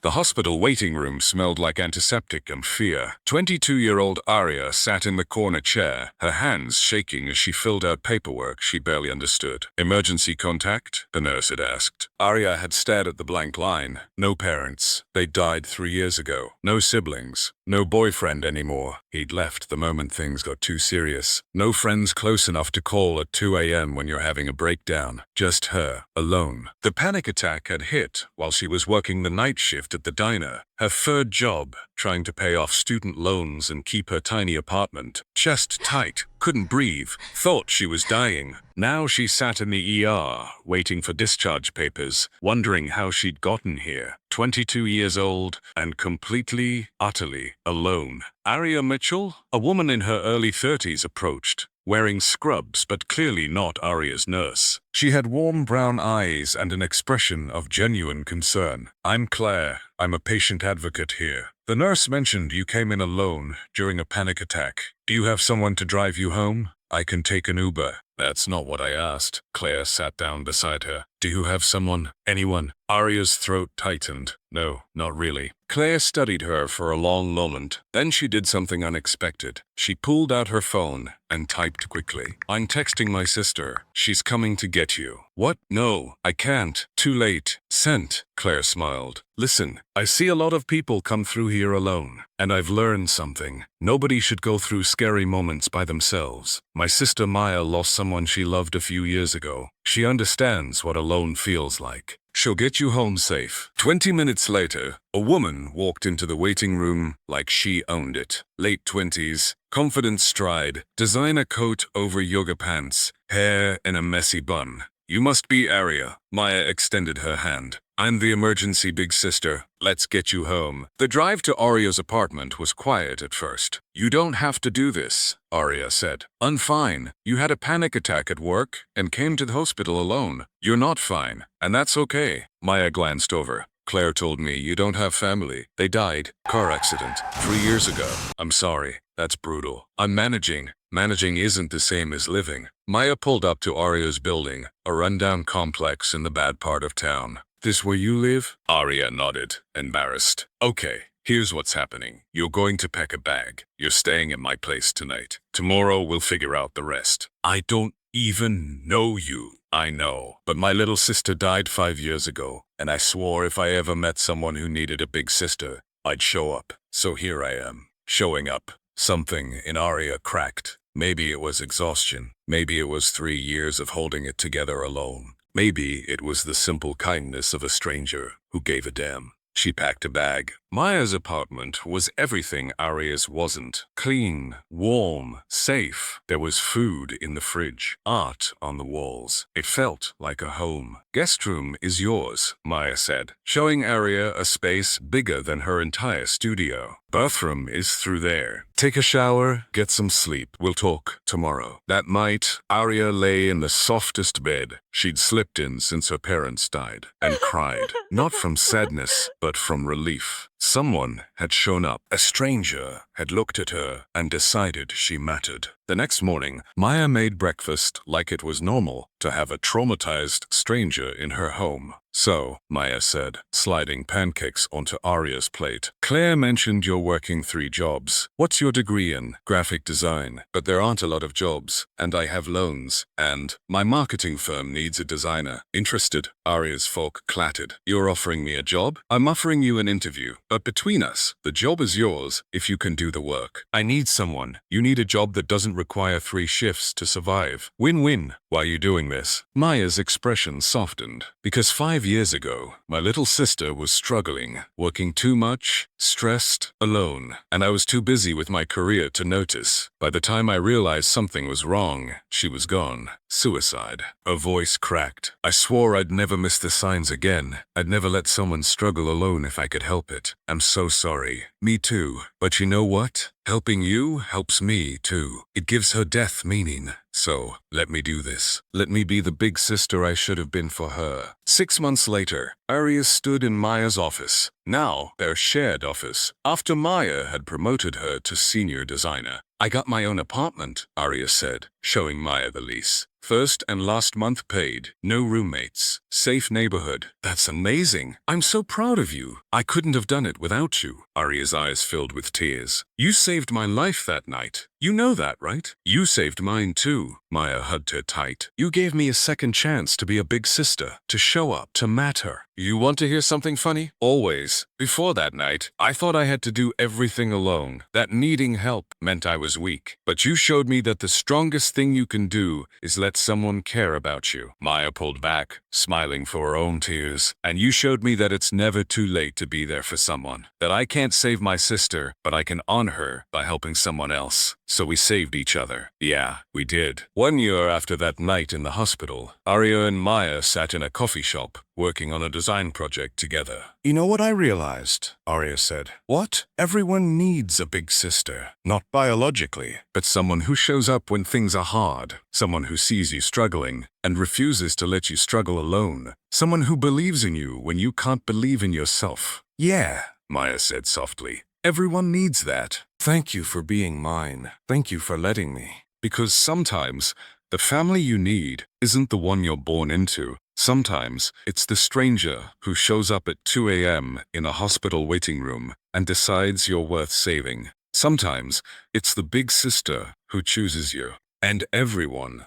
The hospital waiting room smelled like antiseptic and fear. 22-year-old Aria sat in the corner chair, her hands shaking as she filled out paperwork she barely understood. Emergency contact? The nurse had asked. Aria had stared at the blank line. No parents. They died 3 years ago. No siblings. No boyfriend anymore. He'd left the moment things got too serious. No friends close enough to call at 2 a.m. when you're having a breakdown. Just her, alone. The panic attack had hit while she was working the night shift at the diner. Her third job, trying to pay off student loans and keep her tiny apartment. Chest tight, couldn't breathe, thought she was dying. Now she sat in the ER, waiting for discharge papers, wondering how she'd gotten here. 22 years old and completely, utterly alone. Aria Mitchell, a woman in her early 30s, approached, wearing scrubs but clearly not Aria's nurse. She had warm brown eyes and an expression of genuine concern. "I'm Claire. I'm a patient advocate here. The nurse mentioned you came in alone during a panic attack. Do you have someone to drive you home? I can take an Uber." "That's not what I asked." Claire sat down beside her. "Do you have someone? Anyone?" Aria's throat tightened. "No, not really." Claire studied her for a long moment. Then she did something unexpected. She pulled out her phone and typed quickly. "I'm texting my sister. She's coming to get you." "What? No, I can't. Too late." "Sent." Claire smiled. "Listen, I see a lot of people come through here alone, and I've learned something. Nobody should go through scary moments by themselves. My sister Maya lost someone she loved a few years ago. She understands what alone feels like. She'll get you home safe." 20 minutes later, a woman walked into the waiting room like she owned it. Late 20s, confident stride, designer coat over yoga pants, hair in a messy bun. "You must be Aria." Maya extended her hand. "I'm the emergency big sister. Let's get you home." The drive to Aria's apartment was quiet at first. "You don't have to do this," Aria said. "I'm fine. You had a panic attack at work and came to the hospital alone. You're not fine, and that's okay." Maya glanced over. "Claire told me you don't have family. They died. Car accident. 3 years ago." "I'm sorry. That's brutal. I'm managing. Managing isn't the same as living." Maya pulled up to Aria's building, a rundown complex in the bad part of town. "This where you live?" Aria nodded, embarrassed. "Okay, here's what's happening. You're going to pack a bag. You're staying at my place tonight. Tomorrow we'll figure out the rest." "I don't even know you." "I know, but my little sister died 5 years ago, and I swore if I ever met someone who needed a big sister, I'd show up. So here I am, showing up." Something in Aria cracked. Maybe it was exhaustion. Maybe it was 3 years of holding it together alone. Maybe it was the simple kindness of a stranger who gave a damn. She packed a bag. Maya's apartment was everything Aria's wasn't. Clean, warm, safe. There was food in the fridge, art on the walls. It felt like a home. "Guest room is yours," Maya said, showing Aria a space bigger than her entire studio. "Bathroom is through there. Take a shower, get some sleep. We'll talk tomorrow." That night, Aria lay in the softest bed she'd slept in since her parents died, and cried, not from sadness, but from relief. Someone had shown up. A stranger had looked at her and decided she mattered. The next morning, Maya made breakfast like it was normal to have a traumatized stranger in her home. "So," Maya said, sliding pancakes onto Aria's plate, "Claire mentioned you're working 3 jobs. What's your degree in?" "Graphic design. But there aren't a lot of jobs, and I have loans, and my marketing firm needs a designer." "Interested?" Aria's fork clattered. "You're offering me a job?" "I'm offering you an interview. But between us, the job is yours if you can do the work. I need someone. You need a job that doesn't require 3 shifts to survive. Win-win. Why are you doing this?" Maya's expression softened. "Because 5 years ago, my little sister was struggling, working too much, stressed, alone, and I was too busy with my career to notice. By the time I realized something was wrong, she was gone. Suicide." Her voice cracked. "I swore I'd never miss the signs again. I'd never let someone struggle alone if I could help it. I'm so sorry." "Me too. But you know what? Helping you helps me too. It gives her death meaning. So, let me do this. Let me be the big sister I should have been for her." 6 months later, Aria stood in Maya's office, now their shared office, after Maya had promoted her to senior designer. "I got my own apartment," Aria said, showing Maya the lease. First and last month paid. No roommates. Safe neighborhood. That's amazing. I'm so proud of you. I couldn't have done it without you. Aria's eyes filled with tears. You saved my life that night. You know that, right? You saved mine too. Maya hugged her tight. You gave me a second chance to be a big sister, to show up, to matter. You want to hear something funny? Always. Before that night, I thought I had to do everything alone, that needing help meant I was weak. But you showed me that the strongest thing you can do is let someone care about you. Maya pulled back, smiling for her own tears. And you showed me that it's never too late to be there for someone. That I can't save my sister, but I can honor her by helping someone else. So we saved each other. Yeah, we did. 1 year after that night in the hospital, Aria and Maya sat in a coffee shop, working on a design project together. You know what I realized? Aria said. What? Everyone needs a big sister. Not biologically, but someone who shows up when things are hard. Someone who sees you struggling and refuses to let you struggle alone. Someone who believes in you when you can't believe in yourself. Yeah, Maya said softly. Everyone needs that. Thank you for being mine. Thank you for letting me. Because sometimes the family you need isn't the one you're born into. Sometimes it's the stranger who shows up at 2 a.m. in a hospital waiting room and decides you're worth saving. Sometimes it's the big sister who chooses you. And everyone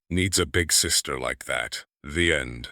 needs a big sister like that. The end.